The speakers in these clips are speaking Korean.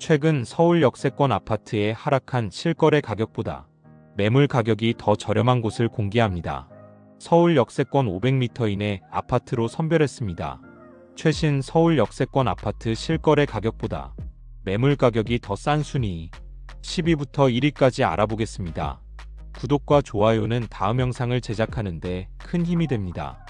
최근 서울 역세권 아파트의 하락한 실거래 가격보다 매물 가격이 더 저렴한 곳을 공개합니다. 서울 역세권 500m 이내 아파트로 선별했습니다. 최신 서울 역세권 아파트 실거래 가격보다 매물 가격이 더 싼 순위 10위부터 1위까지 알아보겠습니다. 구독과 좋아요는 다음 영상을 제작하는데 큰 힘이 됩니다.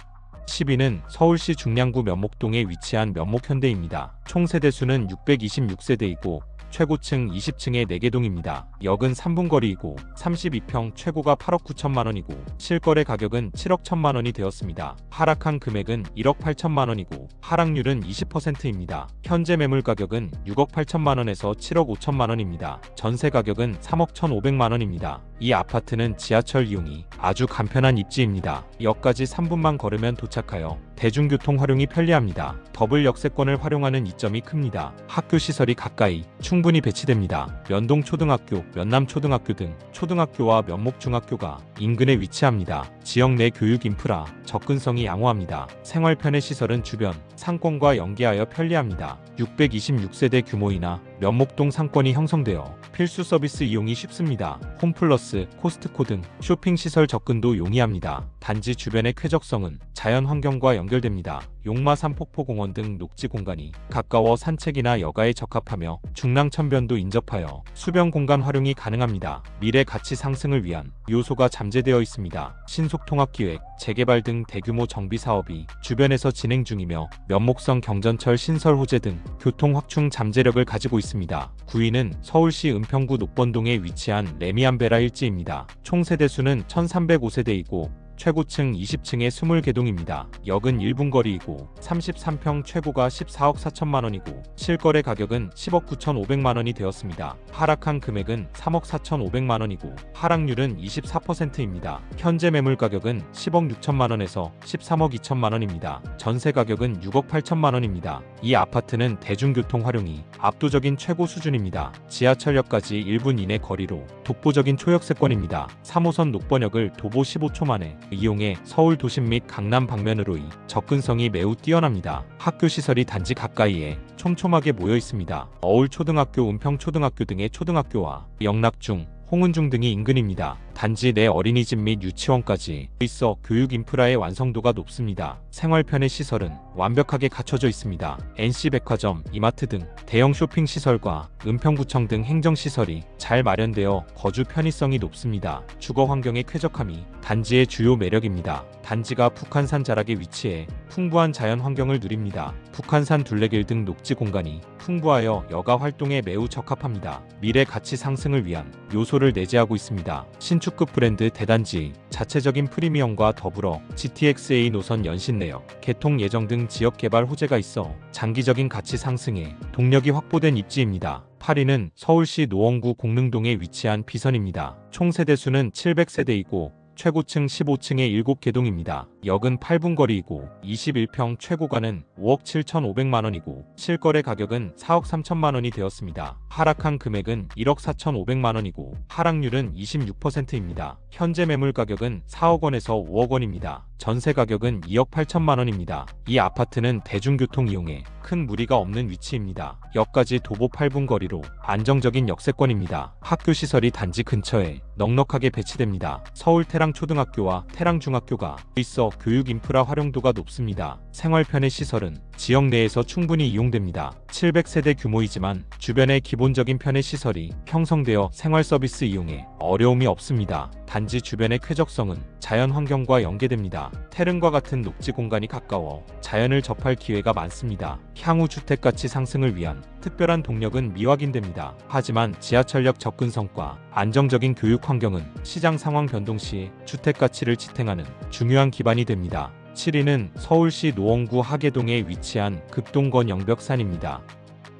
10위는 서울시 중량구 면목동에 위치한 면목현대입니다. 총 세대수는 626세대이고 최고층 20층의 4개 동입니다. 역은 3분 거리이고 32평 최고가 8억 9천만원이고 실거래 가격은 7억 1천만원이 되었습니다. 하락한 금액은 1억 8천만원이고 하락률은 20%입니다. 현재 매물 가격은 6억 8천만원에서 7억 5천만원입니다. 전세 가격은 3억 1,500만원입니다. 이 아파트는 지하철 이용이 아주 간편한 입지입니다. 역까지 3분만 걸으면 도착하여 대중교통 활용이 편리합니다. 더블 역세권을 활용하는 이점이 큽니다. 학교 시설이 가까이 충분히 배치됩니다. 면동초등학교, 면남초등학교 등 초등학교와 면목중학교가 인근에 위치합니다. 지역 내 교육 인프라, 접근성이 양호합니다. 생활 편의 시설은 주변 상권과 연계하여 편리합니다. 626세대 규모이나 면목동 상권이 형성되어 필수 서비스 이용이 쉽습니다. 홈플러스, 코스트코 등 쇼핑시설 접근도 용이합니다. 단지 주변의 쾌적성은 자연환경과 연결됩니다. 용마 산폭포공원 등 녹지 공간이 가까워 산책이나 여가에 적합하며 중랑천변도 인접하여 수변 공간 활용이 가능합니다. 미래 가치 상승을 위한 요소가 잠재되어 있습니다. 신속통합기획, 재개발 등 대규모 정비 사업이 주변에서 진행 중이며 면목성 경전철 신설 호재 등 교통 확충 잠재력을 가지고 있습니다. 9위는 서울시 은평구 녹번동에 위치한 레미안베라 일지입니다. 총 세대수는 1305세대이고 최고층 20층의 20개 동입니다. 역은 1분 거리이고 33평 최고가 14억 4천만원이고 실거래 가격은 10억 9천5백만원이 되었습니다. 하락한 금액은 3억 4천5백만원이고 하락률은 24%입니다. 현재 매물 가격은 10억 6천만원에서 13억 2천만원입니다. 전세 가격은 6억 8천만원입니다. 이 아파트는 대중교통 활용이 압도적인 최고 수준입니다. 지하철역까지 1분 이내 거리로 독보적인 초역세권입니다. 3호선 녹번역을 도보 15초 만에 이용해 서울 도심 및 강남 방면으로의 접근성이 매우 뛰어납니다. 학교 시설이 단지 가까이에 촘촘하게 모여 있습니다. 어울초등학교, 은평초등학교 등의 초등학교와 영락중, 홍은중 등이 인근입니다. 단지 내 어린이집 및 유치원까지 있어 교육 인프라의 완성도가 높습니다. 생활 편의 시설은 완벽하게 갖춰져 있습니다. NC백화점, 이마트 등 대형 쇼핑 시설과 은평구청 등 행정시설이 잘 마련되어 거주 편의성이 높습니다. 주거 환경의 쾌적함이 단지의 주요 매력입니다. 단지가 북한산 자락에 위치해 풍부한 자연 환경을 누립니다. 북한산 둘레길 등 녹지 공간이 풍부하여 여가 활동에 매우 적합합니다. 미래 가치 상승을 위한 요소를 내재하고 있습니다. 신축급 브랜드 대단지, 자체적인 프리미엄과 더불어 GTX-A 노선 연신 내역, 개통 예정 등 지역 개발 호재가 있어 장기적인 가치 상승에 동력이 확보된 입지입니다. 8위는 서울시 노원구 공릉동에 위치한 비선입니다. 총 세대수는 700세대이고 최고층 15층의 7개 동입니다. 역은 8분 거리이고 21평 최고가는 5억 7천5백만원이고 실거래 가격은 4억 3천만원이 되었습니다. 하락한 금액은 1억 4천5백만원이고 하락률은 26%입니다. 현재 매물 가격은 4억 원에서 5억 원입니다. 전세 가격은 2억 8천만원입니다. 이 아파트는 대중교통 이용에 큰 무리가 없는 위치입니다. 역까지 도보 8분 거리로 안정적인 역세권입니다. 학교 시설이 단지 근처에 넉넉하게 배치됩니다. 서울 태랑초등학교와 태랑중학교가 있어 교육 인프라 활용도가 높습니다. 생활 편의 시설은 지역 내에서 충분히 이용됩니다. 700세대 규모이지만 주변의 기본적인 편의 시설이 형성되어 생활 서비스 이용에 어려움이 없습니다. 단지 주변의 쾌적성은 자연 환경과 연계됩니다. 태릉과 같은 녹지 공간이 가까워 자연을 접할 기회가 많습니다. 향후 주택 가치 상승을 위한 특별한 동력은 미확인됩니다. 하지만 지하철역 접근성과 안정적인 교육 환경은 시장 상황 변동 시 주택 가치를 지탱하는 중요한 기반이 됩니다. 7위는 서울시 노원구 하계동에 위치한 급동건 영벽산입니다.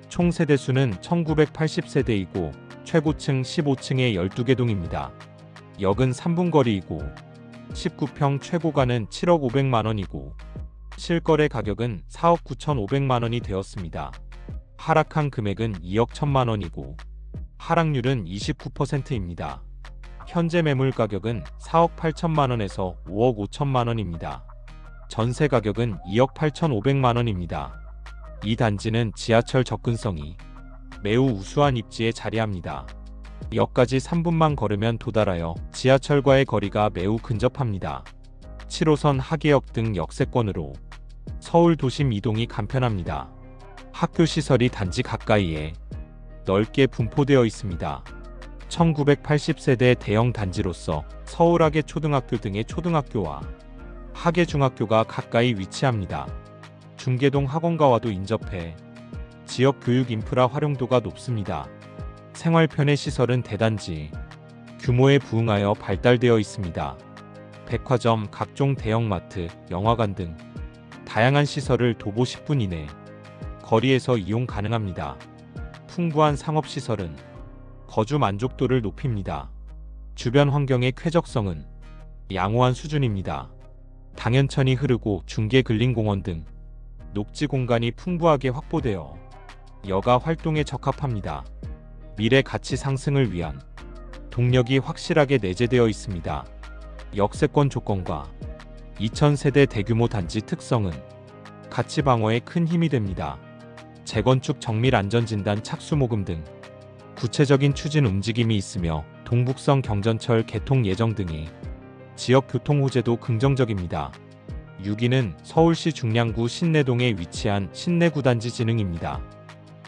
총 세대수는 1980세대이고 최고층 15층의 12개 동입니다. 역은 3분 거리이고 19평 최고가는 7억 5백만원이고 실거래 가격은 4억 9천5백만원이 되었습니다. 하락한 금액은 2억 1천만원이고 하락률은 29%입니다. 현재 매물 가격은 4억 8천만원에서 5억 5천만원입니다. 전세 가격은 2억 8천5백만원입니다. 이 단지는 지하철 접근성이 매우 우수한 입지에 자리합니다. 역까지 3분만 걸으면 도달하여 지하철과의 거리가 매우 근접합니다. 7호선 하계역 등 역세권으로 서울 도심 이동이 간편합니다. 학교 시설이 단지 가까이에 넓게 분포되어 있습니다. 1980세대 대형 단지로서 서울하계 초등학교 등의 초등학교와 하계 중학교가 가까이 위치합니다. 중계동 학원가와도 인접해 지역 교육 인프라 활용도가 높습니다. 생활 편의 시설은 대단지 규모에 부응하여 발달되어 있습니다. 백화점, 각종 대형마트, 영화관 등 다양한 시설을 도보 10분 이내 거리에서 이용 가능합니다. 풍부한 상업시설은 거주 만족도를 높입니다. 주변 환경의 쾌적성은 양호한 수준입니다. 당연천이 흐르고 중계 근린공원 등 녹지 공간이 풍부하게 확보되어 여가 활동에 적합합니다. 미래 가치 상승을 위한 동력이 확실하게 내재되어 있습니다. 역세권 조건과 2000세대 대규모 단지 특성은 가치 방어에 큰 힘이 됩니다. 재건축 정밀 안전진단 착수모금 등 구체적인 추진 움직임이 있으며 동북성 경전철 개통 예정 등이 지역 교통 호재도 긍정적입니다. 6위는 서울시 중량구 신내동에 위치한 신내구단지 진흥입니다.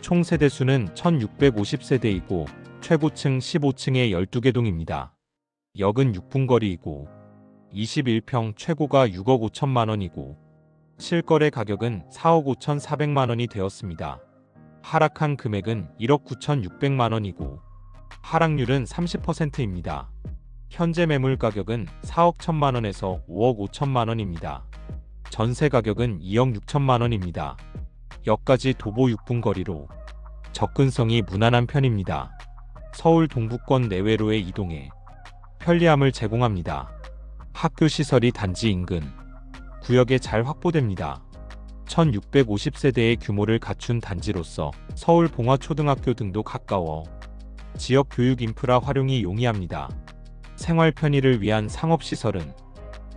총 세대수는 1650세대이고 최고층 15층에 12개 동입니다. 역은 6분 거리이고 21평 최고가 6억 5천만 원이고 실거래 가격은 4억 5천4백만 원이 되었습니다. 하락한 금액은 1억 9천6백만 원이고 하락률은 30%입니다. 현재 매물 가격은 4억 1천만 원에서 5억 5천만 원입니다. 전세 가격은 2억 6천만 원입니다. 역까지 도보 6분 거리로 접근성이 무난한 편입니다. 서울 동부권 내외로의 이동에 편리함을 제공합니다. 학교 시설이 단지 인근 구역에 잘 확보됩니다. 1650세대의 규모를 갖춘 단지로서 서울 봉화초등학교 등도 가까워 지역 교육 인프라 활용이 용이합니다. 생활 편의를 위한 상업시설은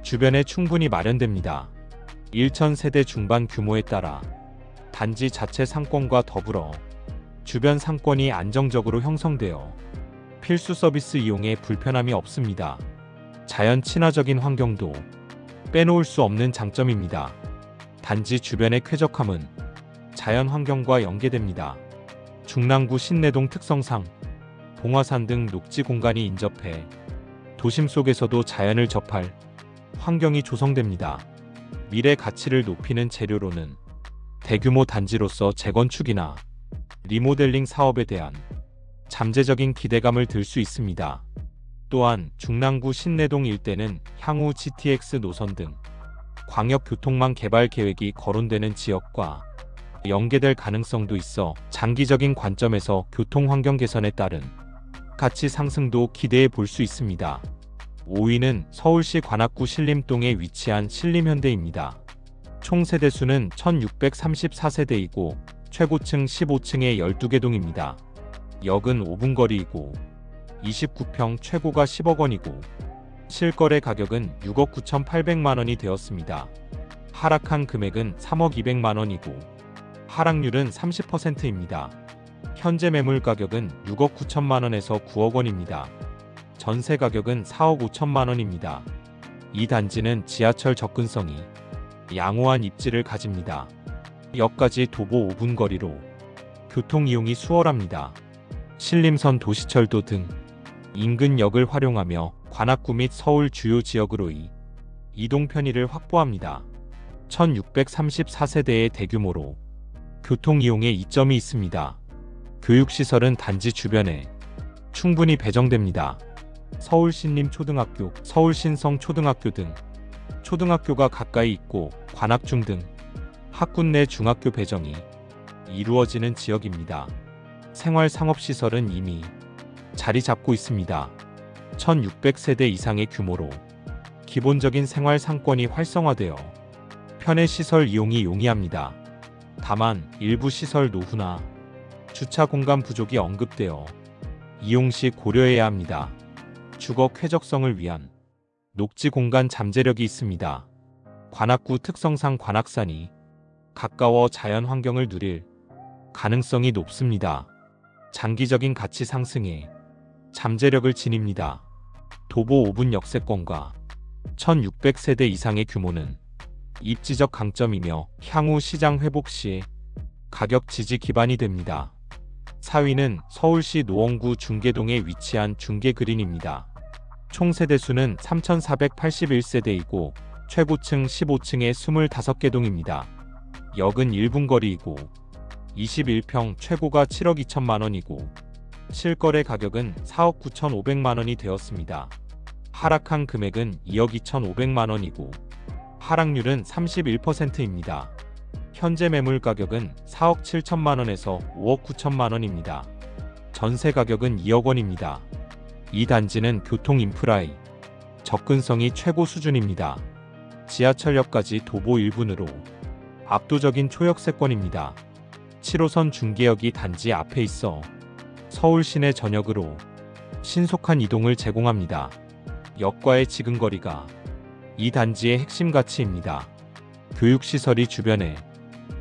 주변에 충분히 마련됩니다. 1000세대 중반 규모에 따라 단지 자체 상권과 더불어 주변 상권이 안정적으로 형성되어 필수 서비스 이용에 불편함이 없습니다. 자연 친화적인 환경도 빼놓을 수 없는 장점입니다. 단지 주변의 쾌적함은 자연 환경과 연계됩니다. 중랑구 신내동 특성상 봉화산 등 녹지 공간이 인접해 도심 속에서도 자연을 접할 환경이 조성됩니다. 미래 가치를 높이는 재료로는 대규모 단지로서 재건축이나 리모델링 사업에 대한 잠재적인 기대감을 들 수 있습니다. 또한 중랑구 신내동 일대는 향후 GTX 노선 등 광역교통망 개발 계획이 거론되는 지역과 연계될 가능성도 있어 장기적인 관점에서 교통환경 개선에 따른 가치 상승도 기대해 볼 수 있습니다. 5위는 서울시 관악구 신림동에 위치한 신림현대입니다. 총 세대수는 1634세대이고 최고층 15층에 12개 동입니다. 역은 5분 거리이고 29평 최고가 10억 원이고 실거래 가격은 6억 9천8백만 원이 되었습니다. 하락한 금액은 3억 2백만 원이고 하락률은 30%입니다. 현재 매물 가격은 6억 9천만 원에서 9억 원입니다. 전세 가격은 4억 5천만 원입니다. 이 단지는 지하철 접근성이 양호한 입지를 가집니다. 역까지 도보 5분 거리로 교통 이용이 수월합니다. 신림선 도시철도 등 인근 역을 활용하며 관악구 및 서울 주요 지역으로의 이동 편의를 확보합니다. 1634세대의 대규모로 교통 이용에 이점이 있습니다. 교육시설은 단지 주변에 충분히 배정됩니다. 서울 신림초등학교, 서울 신성초등학교 등 초등학교가 가까이 있고 관악중 등 학군 내 중학교 배정이 이루어지는 지역입니다. 생활상업시설은 이미 자리 잡고 있습니다. 1600세대 이상의 규모로 기본적인 생활 상권이 활성화되어 편의시설 이용이 용이합니다. 다만 일부 시설 노후나 주차 공간 부족이 언급되어 이용 시 고려해야 합니다. 주거 쾌적성을 위한 녹지 공간 잠재력이 있습니다. 관악구 특성상 관악산이 가까워 자연 환경을 누릴 가능성이 높습니다. 장기적인 가치 상승에 잠재력을 지닙니다. 도보 5분 역세권과 1600세대 이상의 규모는 입지적 강점이며 향후 시장 회복 시 가격 지지 기반이 됩니다. 4위는 서울시 노원구 중계동에 위치한 중계그린입니다. 총 세대수는 3481세대이고 최고층 15층에 25개 동입니다. 역은 1분 거리이고 21평 최고가 7억 2천만 원이고 실거래 가격은 4억 9,500만 원이 되었습니다. 하락한 금액은 2억 2,500만 원이고 하락률은 31%입니다. 현재 매물 가격은 4억 7천만 원에서 5억 9천만 원입니다. 전세 가격은 2억 원입니다. 이 단지는 교통 인프라의 접근성이 최고 수준입니다. 지하철역까지 도보 1분으로 압도적인 초역세권입니다. 7호선 중계역이 단지 앞에 있어 서울 시내 전역으로 신속한 이동을 제공합니다. 역과의 지근거리가 이 단지의 핵심 가치입니다. 교육시설이 주변에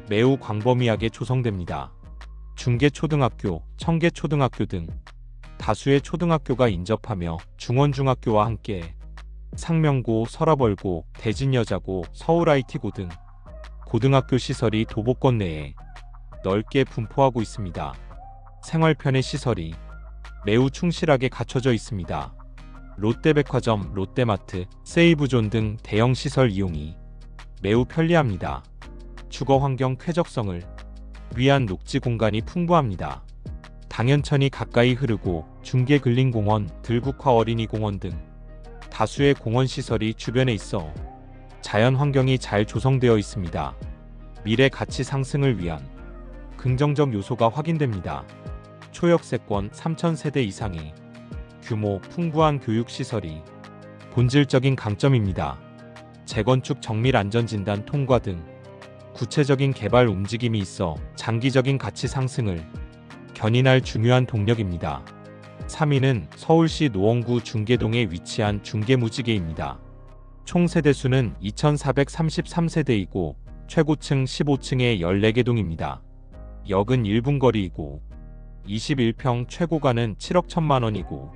매우 광범위하게 조성됩니다. 중계초등학교, 청계초등학교 등 다수의 초등학교가 인접하며 중원중학교와 함께 상명고, 서라벌고, 대진여자고, 서울IT고 등 고등학교 시설이 도보권 내에 넓게 분포하고 있습니다. 생활편의 시설이 매우 충실하게 갖춰져 있습니다. 롯데백화점, 롯데마트, 세이브존 등 대형 시설 이용이 매우 편리합니다. 주거환경 쾌적성을 위한 녹지 공간이 풍부합니다. 당연천이 가까이 흐르고 중계근린공원, 들국화 어린이공원 등 다수의 공원시설이 주변에 있어 자연환경이 잘 조성되어 있습니다. 미래 가치 상승을 위한 긍정적 요소가 확인됩니다. 초역세권 3,000세대 이상의 규모 풍부한 교육시설이 본질적인 강점입니다. 재건축 정밀 안전진단 통과 등 구체적인 개발 움직임이 있어 장기적인 가치 상승을 견인할 중요한 동력입니다. 3위는 서울시 노원구 중계동에 위치한 중계무지개입니다. 총 세대수는 2,433세대이고 최고층 15층에 14개 동입니다. 역은 1분 거리이고 21평 최고가는 7억 1천만 원이고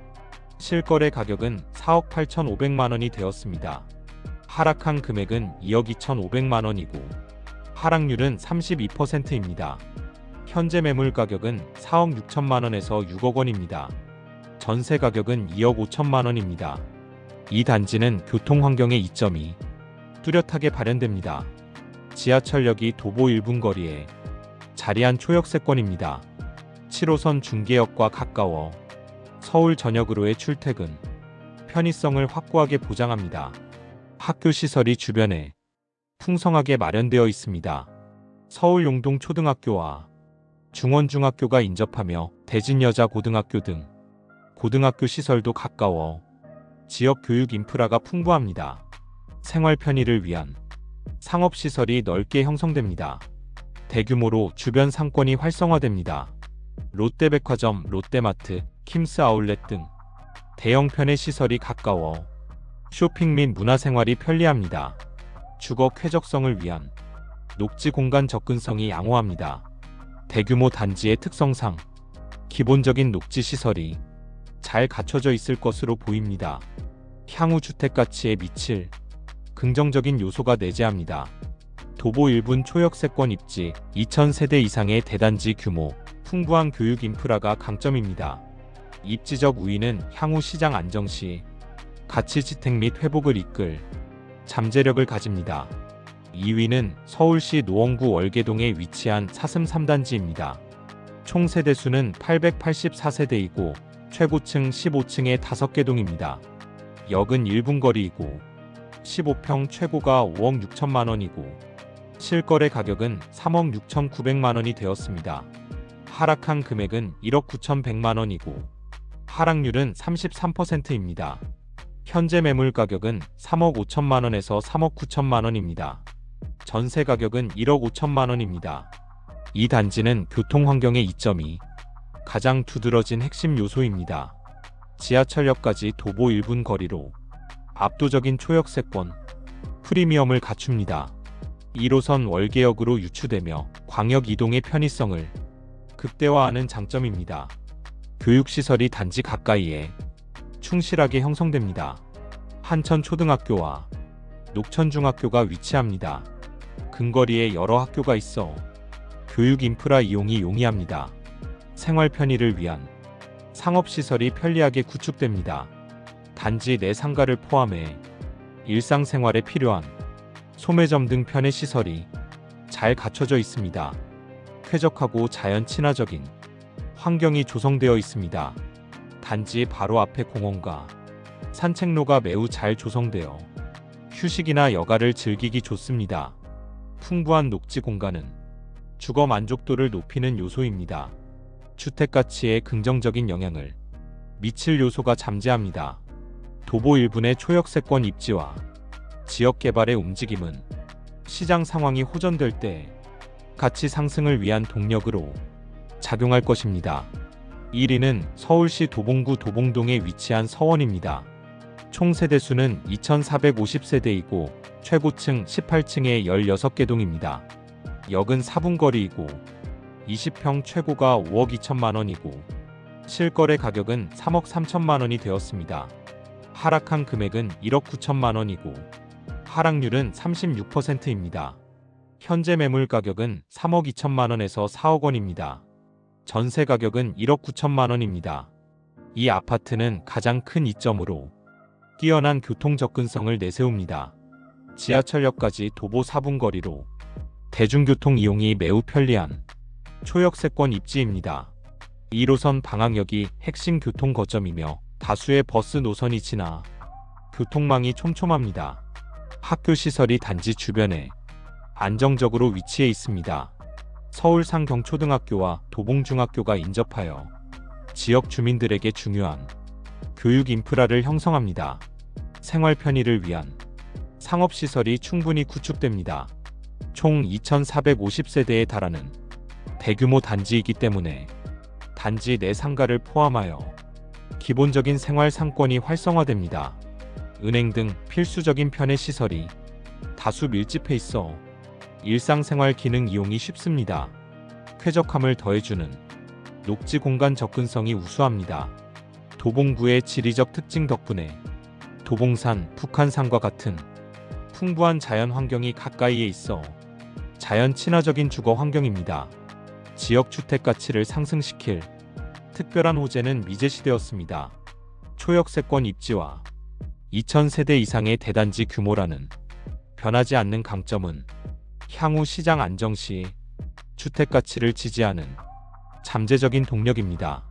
실거래 가격은 4억 8,500만 원이 되었습니다. 하락한 금액은 2억 2,500만 원이고 하락률은 32%입니다. 현재 매물 가격은 4억 6천만 원에서 6억 원입니다. 전세 가격은 2억 5천만 원입니다. 이 단지는 교통환경의 이점이 뚜렷하게 발현됩니다. 지하철역이 도보 1분 거리에 자리한 초역세권입니다. 7호선 중계역과 가까워 서울 전역으로의 출퇴근, 편의성을 확고하게 보장합니다. 학교 시설이 주변에 풍성하게 마련되어 있습니다. 서울 용동초등학교와 중원중학교가 인접하며 대진여자고등학교 등 고등학교 시설도 가까워 지역 교육 인프라가 풍부합니다. 생활 편의를 위한 상업시설이 넓게 형성됩니다. 대규모로 주변 상권이 활성화됩니다. 롯데백화점, 롯데마트, 킴스 아울렛 등 대형 편의 시설이 가까워 쇼핑 및 문화생활이 편리합니다. 주거 쾌적성을 위한 녹지 공간 접근성이 양호합니다. 대규모 단지의 특성상 기본적인 녹지 시설이 잘 갖춰져 있을 것으로 보입니다. 향후 주택 가치에 미칠 긍정적인 요소가 내재합니다. 도보 1분 초역세권 입지, 2,000세대 이상의 대단지 규모, 풍부한 교육 인프라가 강점입니다. 입지적 우위는 향후 시장 안정 시 가치 지탱 및 회복을 이끌 잠재력을 가집니다. 2위는 서울시 노원구 월계동에 위치한 사슴 3단지입니다. 총 세대수는 884세대이고 최고층 15층에 5개 동입니다. 역은 1분 거리이고 15평 최고가 5억 6천만 원이고 실거래 가격은 3억 6,900만 원이 되었습니다. 하락한 금액은 1억 9,100만 원이고 하락률은 33%입니다. 현재 매물 가격은 3억 5천만 원에서 3억 9천만 원입니다. 전세 가격은 1억 5천만 원입니다. 이 단지는 교통환경의 이점이 가장 두드러진 핵심 요소입니다. 지하철역까지 도보 1분 거리로 압도적인 초역세권, 프리미엄을 갖춥니다. 1호선 월계역으로 유추되며 광역 이동의 편의성을 극대화하는 장점입니다. 교육시설이 단지 가까이에 충실하게 형성됩니다. 한천초등학교와 녹천중학교가 위치합니다. 근거리에 여러 학교가 있어 교육 인프라 이용이 용이합니다. 생활 편의를 위한 상업시설이 편리하게 구축됩니다. 단지 내 상가를 포함해 일상생활에 필요한 소매점 등 편의시설이 잘 갖춰져 있습니다. 쾌적하고 자연 친화적인 환경이 조성되어 있습니다. 단지 바로 앞에 공원과 산책로가 매우 잘 조성되어 휴식이나 여가를 즐기기 좋습니다. 풍부한 녹지 공간은 주거 만족도를 높이는 요소입니다. 주택 가치에 긍정적인 영향을 미칠 요소가 잠재합니다. 도보 일부의 초역세권 입지와 지역 개발의 움직임은 시장 상황이 호전될 때 가치 상승을 위한 동력으로 작용할 것입니다. 1위는 서울시 도봉구 도봉동에 위치한 서원입니다. 총 세대수는 2450세대이고 최고층 18층에 16개 동입니다. 역은 4분 거리이고 20평 최고가 5억 2천만 원이고 실거래 가격은 3억 3천만 원이 되었습니다. 하락한 금액은 1억 9천만 원이고 하락률은 36%입니다. 현재 매물 가격은 3억 2천만 원에서 4억 원입니다. 전세 가격은 1억 9천만 원입니다. 이 아파트는 가장 큰 이점으로 뛰어난 교통 접근성을 내세웁니다. 지하철역까지 도보 4분 거리로 대중교통 이용이 매우 편리한 초역세권 입지입니다. 1호선 방항역이 핵심 교통 거점이며 다수의 버스 노선이 지나 교통망이 촘촘합니다. 학교 시설이 단지 주변에 안정적으로 위치해 있습니다. 서울 상경초등학교와 도봉중학교가 인접하여 지역 주민들에게 중요한 교육 인프라를 형성합니다. 생활 편의를 위한 상업시설이 충분히 구축됩니다. 총 2450세대에 달하는 대규모 단지이기 때문에 단지 내 상가를 포함하여 기본적인 생활 상권이 활성화됩니다. 은행 등 필수적인 편의시설이 다수 밀집해 있어 일상생활 기능 이용이 쉽습니다. 쾌적함을 더해주는 녹지 공간 접근성이 우수합니다. 도봉구의 지리적 특징 덕분에 도봉산, 북한산과 같은 풍부한 자연 환경이 가까이에 있어 자연 친화적인 주거 환경입니다. 지역 주택 가치를 상승시킬 특별한 호재는 미제시되었습니다. 초역세권 입지와 2000세대 이상의 대단지 규모라는 변하지 않는 강점은 향후 시장 안정 시 주택 가치를 지지하는 잠재적인 동력입니다.